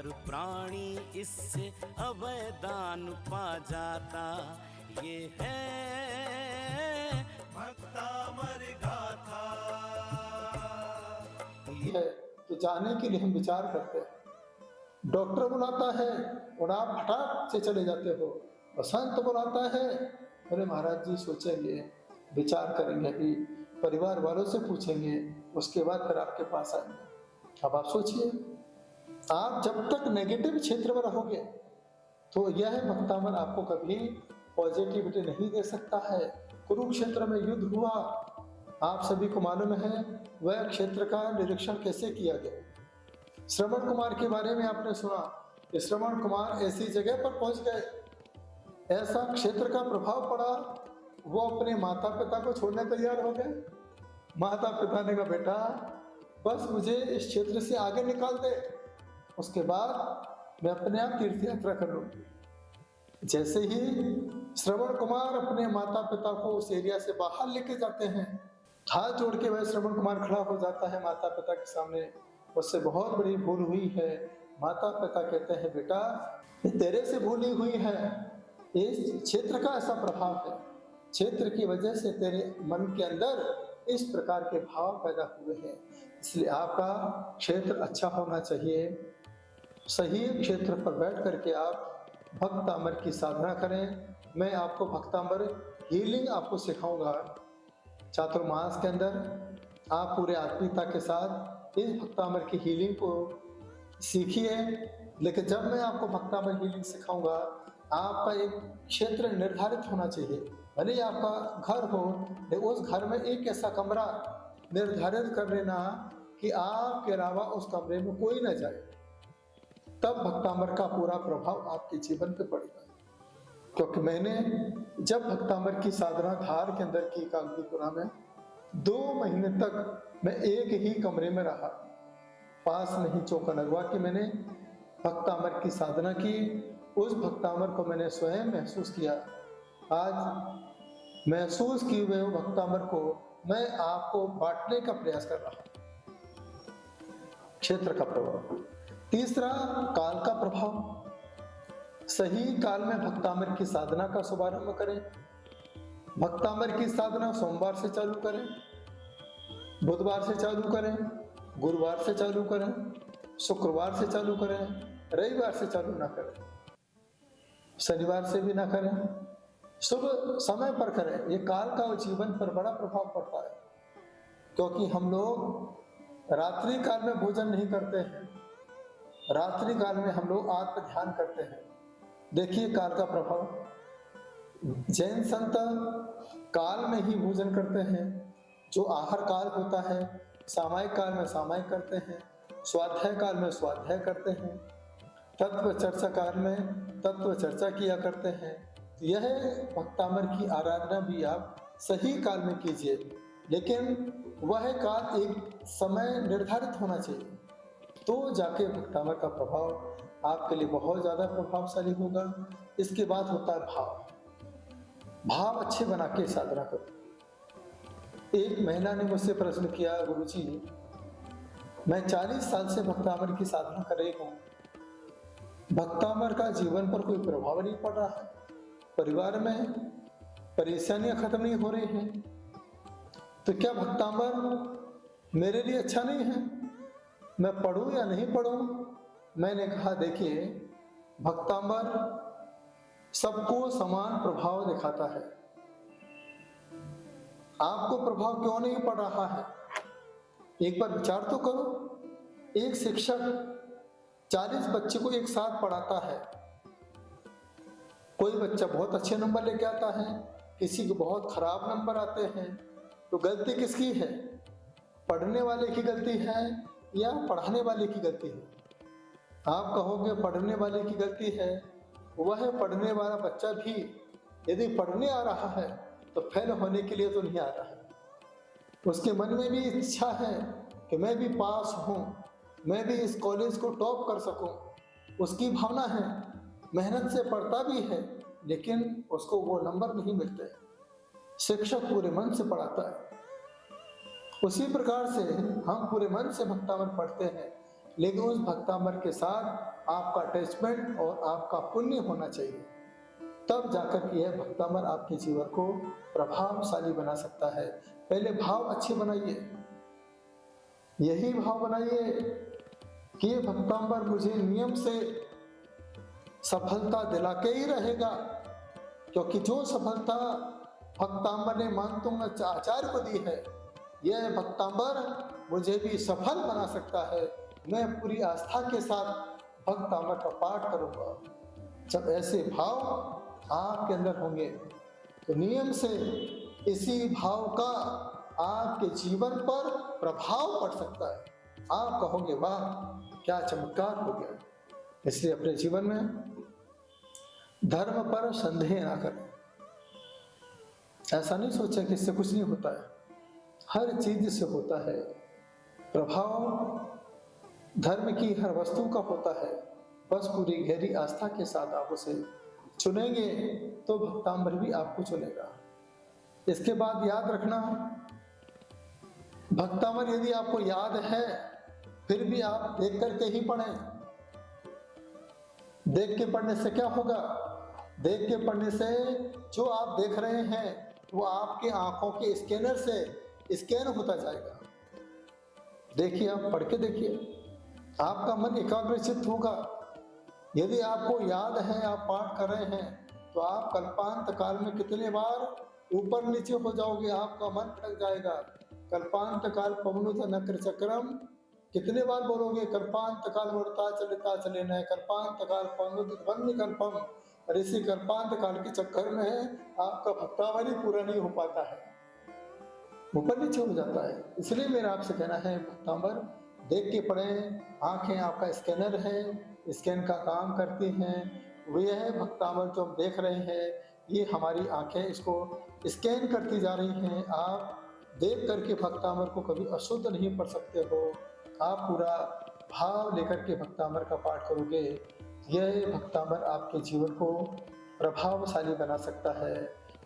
हर प्राणी इससे अभय दान पा जाता। ये है भक्तामर गाथा। है तो जाने के लिए हम विचार करते हैं। डॉक्टर बुलाता है और आप फटाक से चले जाते हो, और संत बुलाता है, अरे महाराज जी सोचेंगे, विचार करेंगे, अभी परिवार वालों से पूछेंगे, उसके बाद फिर आपके पास आएंगे। अब आप सोचिए, आप जब तक नेगेटिव क्षेत्र में रहोगे तो यह भक्तामर आपको कभी पॉजिटिविटी नहीं दे सकता है। कुरुक्षेत्र में युद्ध हुआ, आप सभी को मालूम है वह क्षेत्र का निरीक्षण कैसे किया गया। श्रवण कुमार के बारे में आपने सुना कि श्रवण कुमार ऐसी जगह पर पहुंच गए, ऐसा क्षेत्र का प्रभाव पड़ा, वो अपने माता पिता को छोड़ने तैयार हो गए। माता पिता ने कहा बेटा बस मुझे इस क्षेत्र से आगे निकाल दे, उसके बाद मैं अपने आप तीर्थ यात्रा कर लूंगी। जैसे ही श्रवण कुमार अपने माता पिता को उस एरिया से बाहर लेके जाते हैं, हाथ जोड़ के वह श्रवण कुमार खड़ा हो जाता है माता पिता के सामने, उससे बहुत बड़ी भूल हुई है। माता पिता कहते हैं बेटा तेरे से भूली हुई है, इस क्षेत्र का ऐसा प्रभाव है, क्षेत्र की वजह से तेरे मन के अंदर इस प्रकार के भाव पैदा हुए हैं, इसलिए आपका क्षेत्र अच्छा होना चाहिए। सही क्षेत्र पर बैठ करके आप भक्तामर की साधना करें। मैं आपको भक्तामर हीलिंग आपको सिखाऊंगा। चातुर्मास के अंदर आप पूरे आत्मीयता के साथ इस भक्तामर की हीलिंग को सीखिए। लेकिन जब मैं आपको भक्तामर हीलिंग सिखाऊंगा, आपका एक क्षेत्र निर्धारित होना चाहिए। भले ही आपका घर हो, लेकिन उस घर में एक ऐसा कमरा निर्धारित कर लेना कि आपके अलावा उस कमरे में कोई न जाए, तब भक्तामर का पूरा प्रभाव आपके जीवन पे पड़ेगा। क्योंकि मैंने जब भक्तामर की साधना धार के अंदर की कागदीपुरा में 2 महीने तक मैं एक ही कमरे में रहा, पास में ही चौका लगवा के मैंने भक्तामर की साधना की। उस भक्तामर को मैंने स्वयं महसूस किया। आज महसूस किए हुए भक्तामर को मैं आपको बांटने का प्रयास कर रहा हूं। क्षेत्र का प्रभाव। तीसरा, काल का प्रभाव। सही काल में भक्तामर की साधना का शुभारंभ करें। भक्तामर की साधना सोमवार से चालू करें, बुधवार से चालू करें, गुरुवार से चालू करें, शुक्रवार से चालू करें, रविवार से चालू ना करें, शनिवार से भी ना करें, शुभ समय पर करें। ये काल का जीवन पर बड़ा प्रभाव पड़ता है, क्योंकि हम लोग रात्रि काल में भोजन नहीं करते हैं, रात्रि काल में हम लोग आत्म ध्यान करते हैं। देखिए काल का प्रभाव। जैन संत काल में ही भोजन करते हैं, जो आहार काल होता है, सामायिक काल में सामायिक करते हैं, स्वाध्याय काल में स्वाध्याय करते हैं, तत्व चर्चा काल में तत्व चर्चा किया करते हैं। यह भक्तामर की आराधना भी आप सही काल में कीजिए, लेकिन वह काल एक समय निर्धारित होना चाहिए, तो जाके भक्तामर का प्रभाव आपके लिए बहुत ज़्यादा प्रभावशाली होगा। इसके बाद होता है भाव। भाव अच्छे बना के साधना करो। एक महिला ने मुझसे प्रश्न किया, गुरुजी मैं 40 साल से भक्तामर की साधना कर रही हूँ, भक्तामर का जीवन पर कोई प्रभाव नहीं पड़ रहा है, परिवार में परेशानियां खत्म नहीं हो रही हैं, तो क्या भक्तामर मेरे लिए अच्छा नहीं है, मैं पढ़ूं या नहीं पढ़ूं? मैंने कहा देखिए भक्तामर सबको समान प्रभाव दिखाता है, आपको प्रभाव क्यों नहीं पड़ रहा है? एक बार विचार तो करो। एक शिक्षक 40 बच्चे को एक साथ पढ़ाता है, कोई बच्चा बहुत अच्छे नंबर लेके आता है, किसी को बहुत खराब नंबर आते हैं, तो गलती किसकी है? पढ़ने वाले की गलती है या पढ़ाने वाले की गलती है? आप कहोगे पढ़ने वाले की गलती है। वह पढ़ने वाला बच्चा भी यदि पढ़ने आ रहा है तो फेल होने के लिए तो नहीं आ रहा है, उसके मन में भी इच्छा है कि मैं भी पास हूँ, मैं भी इस कॉलेज को टॉप कर सकूँ, उसकी भावना है, मेहनत से पढ़ता भी है, लेकिन उसको वो नंबर नहीं मिलते। शिक्षक पूरे मन से पढ़ाता है, उसी प्रकार से हम पूरे मन से भक्तामर पढ़ते हैं, लेकिन उस भक्तामर के साथ आपका अटैचमेंट और आपका पुण्य होना चाहिए, तब जाकर के यह भक्तामर आपके जीवन को प्रभावशाली बना सकता है। पहले भाव अच्छे बनाइए, यही भाव बनाइए कि ये भक्तामर मुझे नियम से सफलता दिला के ही रहेगा, क्योंकि जो सफलता भक्तांबर ने मानतुंग आचार्य को दी है, यह भक्तांबर मुझे भी सफल बना सकता है। मैं पूरी आस्था के साथ भक्तांबर का पाठ करूंगा। जब ऐसे भाव आपके अंदर होंगे तो नियम से इसी भाव का आपके जीवन पर प्रभाव पड़ सकता है। आप कहोगे वाह क्या चमत्कार हो गया। इसलिए अपने जीवन में धर्म पर संदेह ना करें। ऐसा नहीं सोचा कि इससे कुछ नहीं होता है, हर चीज से होता है। प्रभाव धर्म की हर वस्तु का होता है, बस पूरी गहरी आस्था के साथ आप उसे चुनेंगे तो भक्तांबर भी आपको चुनेगा। इसके बाद याद रखना, भक्तांबर यदि आपको याद है फिर भी आप देख करके ही पढ़ें। देख के पढ़ने से क्या होगा? देख के पढ़ने से जो आप देख रहे हैं वो आपके आंखों के स्कैनर से स्कैन होता जाएगा। देखिए, आप पढ़ के देखिए, आपका मन एकाग्रचित्त होगा। यदि आपको याद है, आप पाठ कर रहे हैं, तो आप कल्पांत काल में कितने बार ऊपर नीचे हो जाओगे, आपका मन थक जाएगा। कल्पांत काल पवनुत नक्र चक्रम कितने बार बोलोगे? कल्पांत काल वर्ता चलिता चले न, कल्पांत काल पवनुत वन्य कल्पम। और इसी कल्पांत काल के चक्कर में आपका भक्तावली पूरा नहीं हो पाता है, ऊपर नीचे हो जाता है। इसलिए मेरा आपसे कहना है, भक्तांबर देख के पढ़ें। आंखें आपका स्कैनर है, स्कैन का काम करती हैं। वे है भक्तांबर जो हम देख रहे हैं, ये हमारी आंखें इसको स्कैन करती जा रही हैं। आप देख करके भक्तांबर को कभी अशुद्ध नहीं पढ़ सकते हो। आप पूरा भाव लेकर के भक्तांबर का पाठ करोगे, यह भक्तांबर आपके जीवन को प्रभावशाली बना सकता है।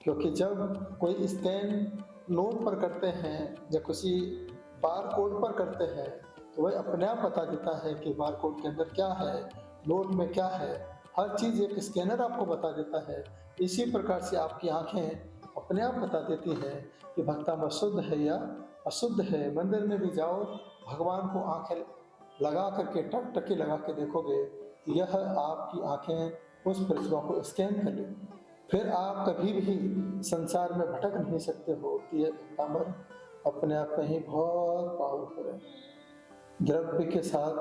क्योंकि जब कोई स्कैन नोट पर करते हैं या किसी बार कोड पर करते हैं, तो वह अपने आप बता देता है कि बार कोड के अंदर क्या है, नोट में क्या है। हर चीज़ एक स्कैनर आपको बता देता है। इसी प्रकार से आपकी आंखें अपने आप बता देती हैं कि भक्तांबर शुद्ध है या अशुद्ध है। मंदिर में भी जाओ, भगवान को आंखें लगा करके टकटकी लगा के देखोगे, यह आपकी आंखें उस प्रतिभा को स्कैन कर लेंगी। फिर आप कभी भी संसार में भटक नहीं सकते हो कि यह भक्तांबर अपने आप में ही बहुत पावरफुल है। द्रव्य के साथ,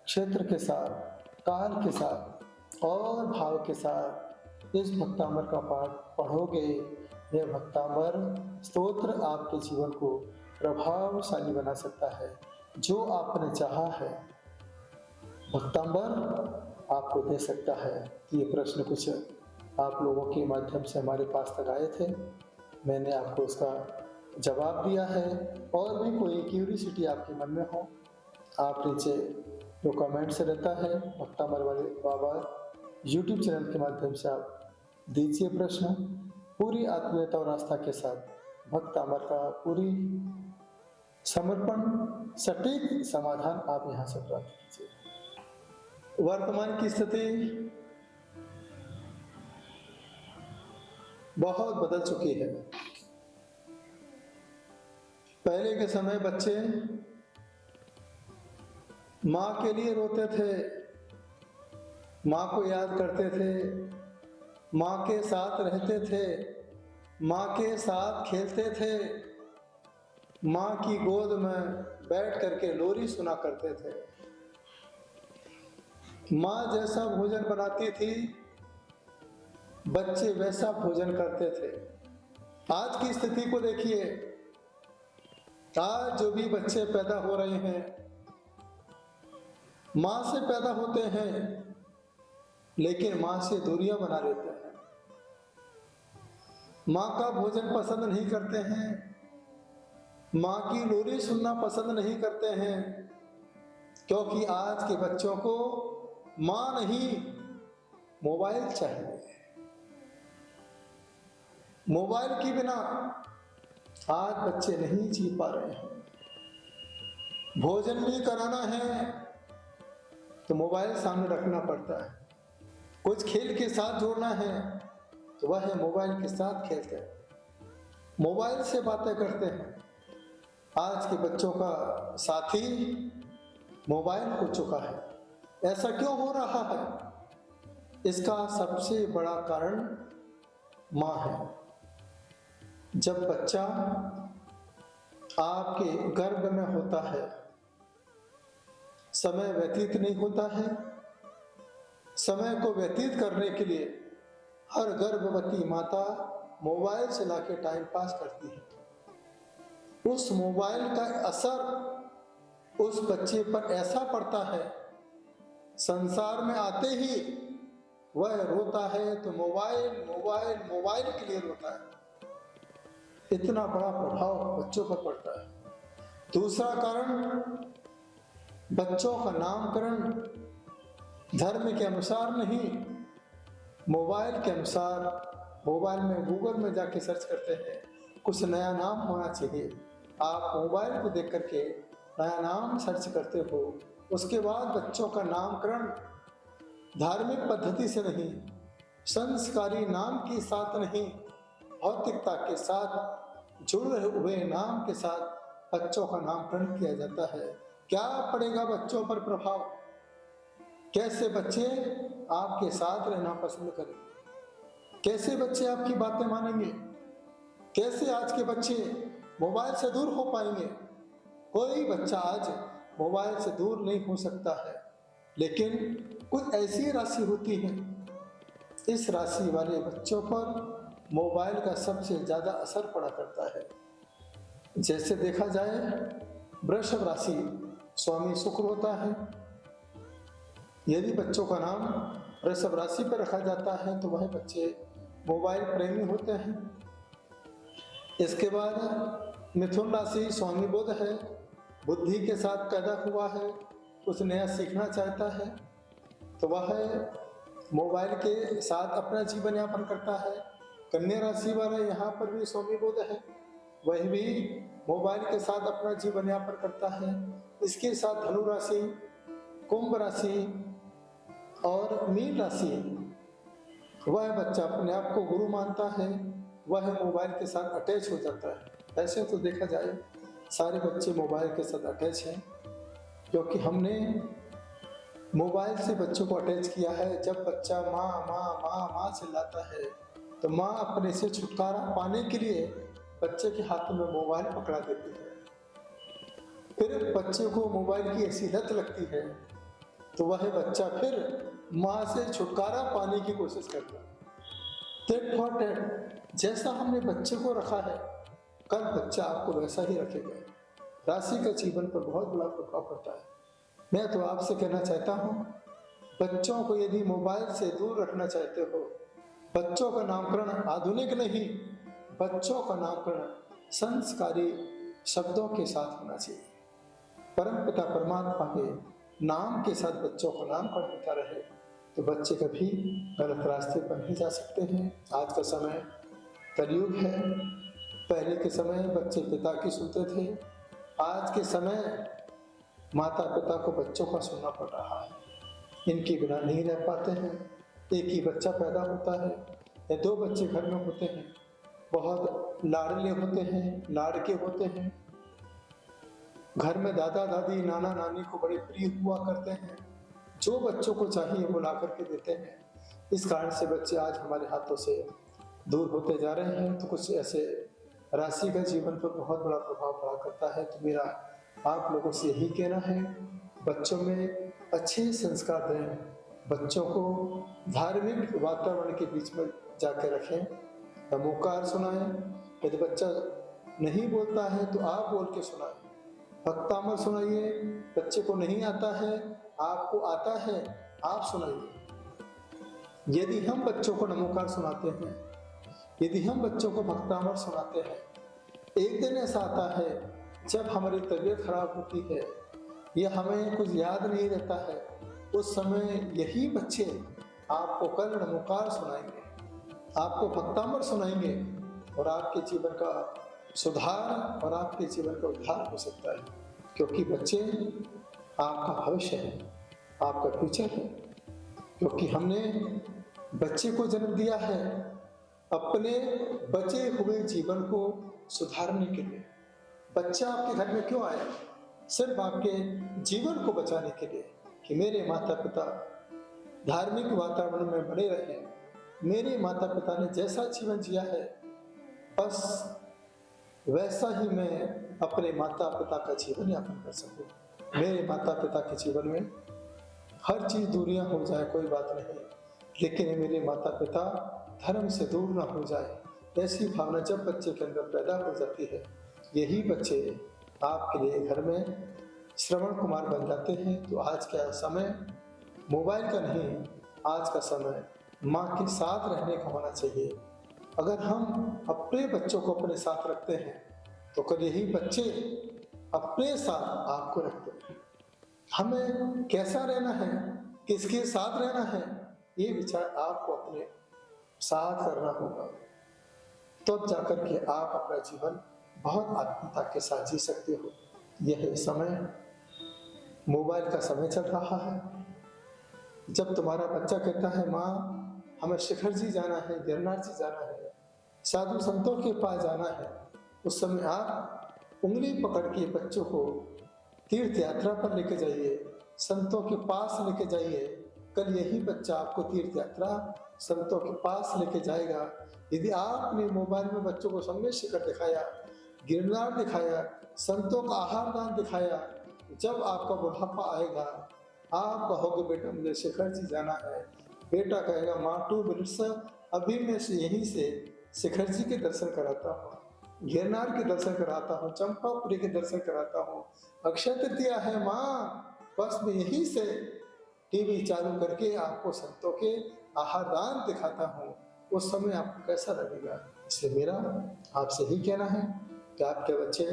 क्षेत्र के साथ, काल के साथ और भाव के साथ इस भक्तांबर का पाठ पढ़ोगे, यह भक्तांबर स्तोत्र आपके जीवन को प्रभावशाली बना सकता है। जो आपने चाहा है भक्तांबर आपको दे सकता है। ये प्रश्न कुछ आप लोगों के माध्यम से हमारे पास तक आए थे, मैंने आपको उसका जवाब दिया है। और भी कोई क्यूरियोसिटी आपके मन में हो, आप नीचे जो कमेंट से रहता है भक्तांबर वाले बाबा यूट्यूब चैनल के माध्यम से आप दीजिए प्रश्न। पूरी आत्मीयता और आस्था के साथ भक्तांबर का पूरी समर्पण सटीक समाधान आप यहाँ से प्राप्त कीजिए। वर्तमान की स्थिति बहुत बदल चुकी है। पहले के समय बच्चे माँ के लिए रोते थे, माँ को याद करते थे, माँ के साथ रहते थे, माँ के साथ खेलते थे, माँ की गोद में बैठ करके लोरी सुना करते थे। माँ जैसा भोजन बनाती थी, बच्चे वैसा भोजन करते थे। आज की स्थिति को देखिए, आज जो भी बच्चे पैदा हो रहे हैं, माँ से पैदा होते हैं लेकिन माँ से दूरियां बना लेते हैं। माँ का भोजन पसंद नहीं करते हैं, माँ की लोरी सुनना पसंद नहीं करते हैं, क्योंकि आज के बच्चों को माँ नहीं मोबाइल चाहिए। मोबाइल के बिना आज बच्चे नहीं जी पा रहे हैं। भोजन भी कराना है तो मोबाइल सामने रखना पड़ता है। कुछ खेल के साथ जोड़ना है तो वह मोबाइल के साथ खेलते हैं, मोबाइल से बातें करते हैं। आज के बच्चों का साथी मोबाइल हो चुका है। ऐसा क्यों हो रहा है? इसका सबसे बड़ा कारण माँ है। जब बच्चा आपके गर्भ में होता है, समय व्यतीत नहीं होता है। समय को व्यतीत करने के लिए हर गर्भवती माता मोबाइल चला के टाइम पास करती है। उस मोबाइल का असर उस बच्चे पर ऐसा पड़ता है, संसार में आते ही वह रोता है तो मोबाइल मोबाइल मोबाइल के लिए रोता है। इतना बड़ा प्रभाव बच्चों पर पड़ता है। दूसरा कारण, बच्चों का नामकरण धर्म के अनुसार नहीं, मोबाइल के अनुसार। मोबाइल में गूगल में जाके सर्च करते हैं, कुछ नया नाम होना चाहिए। आप मोबाइल को देख करके नया नाम सर्च करते हो। उसके बाद बच्चों का नामकरण धार्मिक पद्धति से नहीं, संस्कारी नाम के साथ नहीं, भौतिकता के साथ जुड़े हुए नाम के साथ बच्चों का नामकरण किया जाता है। क्या पड़ेगा बच्चों पर प्रभाव? कैसे बच्चे आपके साथ रहना पसंद करेंगे? कैसे बच्चे आपकी बातें मानेंगे? कैसे आज के बच्चे मोबाइल से दूर हो पाएंगे? कोई बच्चा आज मोबाइल से दूर नहीं हो सकता है, लेकिन कुछ ऐसी राशि होती है, इस राशि वाले बच्चों पर मोबाइल का सबसे ज्यादा असर पड़ा करता है। जैसे देखा जाए, वृषभ राशि स्वामी शुक्र होता है। यदि बच्चों का नाम वृषभ राशि पर रखा जाता है तो वह बच्चे मोबाइल प्रेमी होते हैं। इसके बाद मिथुन राशि स्वामी बुध है, बुद्धि के साथ पैदा हुआ है, कुछ नया सीखना चाहता है तो वह मोबाइल के साथ अपना जीवन यापन करता है। कन्या राशि वाला यहाँ पर भी स्वामी बुध है, वह भी मोबाइल के साथ अपना जीवन यापन करता है। इसके साथ धनु राशि, कुंभ राशि और मीन राशि, वह बच्चा अपने आप को गुरु मानता है, वह मोबाइल के साथ अटैच हो जाता है। ऐसे तो देखा जाए सारे बच्चे मोबाइल के साथ अटैच हैं, क्योंकि हमने मोबाइल से बच्चों को अटैच किया है। जब बच्चा माँ माँ माँ माँ चिल्लाता है तो माँ अपने से छुटकारा पाने के लिए बच्चे के हाथ में मोबाइल पकड़ा देती है। फिर बच्चे को मोबाइल की ऐसी लत लगती है तो वह बच्चा फिर माँ से छुटकारा पाने की कोशिश करता है। टेट फॉर टेट, जैसा हमने बच्चे को रखा है, कल बच्चा आपको वैसा ही रखेगा। राशि का जीवन पर बहुत बड़ा प्रभाव पड़ता है। मैं तो आपसे कहना चाहता हूँ, बच्चों को यदि मोबाइल से दूर रखना चाहते हो, बच्चों का नामकरण आधुनिक नहीं, बच्चों का नामकरण संस्कारी शब्दों के साथ होना चाहिए। परमपिता परमात्मा के नाम के साथ बच्चों को नामकरण होता रहे तो बच्चे कभी गलत रास्ते पर नहीं जा सकते हैं। आज का समय कलयुग है। पहले के समय बच्चे पिता की सुनते थे, आज के समय माता पिता को बच्चों का सुनना पड़ रहा है। इनके बिना नहीं रह पाते हैं। एक ही बच्चा पैदा होता है या दो बच्चे घर में होते हैं, बहुत लाडले होते हैं, लाड़के होते हैं। घर में दादा दादी नाना नानी को बड़े प्रिय हुआ करते हैं, जो बच्चों को चाहिए वो ला करके देते हैं। इस कारण से बच्चे आज हमारे हाथों से दूर होते जा रहे हैं। तो कुछ ऐसे राशि का जीवन पर बहुत बड़ा प्रभाव पड़ा करता है। तो मेरा आप लोगों से यही कहना है, बच्चों में अच्छे संस्कार दें, बच्चों को धार्मिक वातावरण के बीच में जाकर रखें, नमोकार सुनाएं। यदि बच्चा नहीं बोलता है तो आप बोल के सुनाएं, भक्तामृत सुनाइए। बच्चे को नहीं आता है, आपको आता है, आप सुनाइए। यदि हम बच्चों को नमोकार सुनाते हैं, यदि हम बच्चों को भक्तामृत सुनाते हैं, एक दिन ऐसा आता है जब हमारी तबीयत खराब होती है या हमें कुछ याद नहीं रहता है, उस समय यही बच्चे आपको कल नमोकार सुनाएंगे, आपको भक्तामृत सुनाएंगे और आपके जीवन का सुधार और आपके जीवन का उद्धार हो सकता है, क्योंकि बच्चे आपका भविष्य है। आपका फ्यूचर है, क्योंकि हमने बच्चे को जन्म दिया है अपने बचे हुए जीवन को सुधारने के लिए। बच्चा आपके घर में क्यों आया? सिर्फ आपके जीवन को बचाने के लिए, कि मेरे माता पिता धार्मिक वातावरण में बने रहे, मेरे माता पिता ने जैसा जीवन जिया है बस वैसा ही मैं अपने माता पिता का जीवन यापन कर सकूं। मेरे माता पिता के जीवन में हर चीज दूरियां हो जाए कोई बात नहीं, लेकिन मेरे माता पिता धर्म से दूर ना हो जाए। ऐसी भावना जब बच्चे के अंदर पैदा हो जाती है, यही बच्चे आपके लिए घर में श्रवण कुमार बन जाते हैं। तो आज का समय मोबाइल का नहीं, आज का समय माँ के साथ रहने का होना चाहिए। अगर हम अपने बच्चों को अपने साथ रखते हैं तो कल यही बच्चे अपने साथ आपको रखते हैं। हमें कैसा रहना है, किसके साथ रहना है, ये विचार आपको अपने साथ करना होगा, तब जाकर के आप अपना जीवन बहुत आत्मीयता के साथ जी सकते हो। यह समय मोबाइल का समय चल रहा है। जब तुम्हारा बच्चा कहता है माँ हमें शिखर जी जाना है, गिरनार जी जाना है, साधु संतों के पास जाना है, उस समय आप उंगली पकड़ के बच्चों को तीर्थ यात्रा पर लेके जाइए, संतों के पास लेके जाइए। कल यही बच्चा आपको तीर्थ यात्रा संतों के पास लेके जाएगा। यदि आपने मोबाइल में बच्चों को सम्य शिखर दिखाया, गिरनार दिखाया, संतों का आहार दान दिखाया, जब आपका बुढ़ापा आएगा आप कहोगे बेटा मुझे शिखर जी जाना है, बेटा कहेगा माँ 2 मिनट्स अभी मैं यहीं से शिखर जी के दर्शन कराता हूँ, गिरनार के दर्शन कराता हूँ, चंपापुरी के दर्शन कराता हूँ, अक्षय तृतीया है माँ, बस मैं यहीं से टीवी चालू करके आपको संतों के आहार दान दिखाता हूँ। उस समय आपको कैसा लगेगा? इसलिए मेरा आपसे ही कहना है कि आपके बच्चे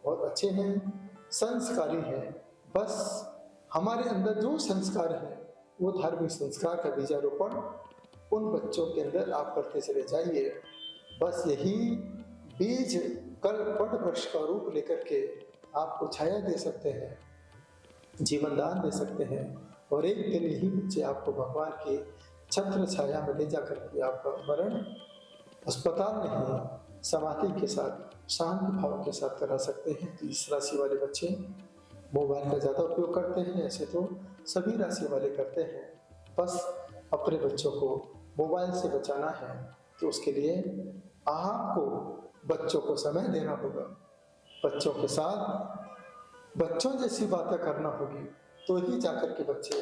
बहुत अच्छे हैं, संस्कारी हैं। बस हमारे अंदर जो संस्कार है वो धार्मिक संस्कार का बीजारोपण उन बच्चों के अंदर आप करते चले जाइए। बस यही बीज कल बड़ वृक्ष का रूप लेकर के आपको छाया दे सकते हैं, जीवन दान दे सकते हैं, और एक दिन यही बच्चे आपको भगवान की छत्र छाया में ले जाकर के आपका मरण अस्पताल नहीं समाधि के साथ शांत भाव के साथ करा सकते हैं। तो इस राशि वाले बच्चे मोबाइल का ज़्यादा उपयोग करते हैं, ऐसे तो सभी राशि वाले करते हैं। बस अपने बच्चों को मोबाइल से बचाना है तो उसके लिए आपको बच्चों को समय देना होगा, बच्चों के साथ बच्चों जैसी बातें करना होगी, तो ही जाकर के बच्चे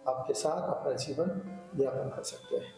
आपके साथ अपना जीवन यापन कर सकते हैं।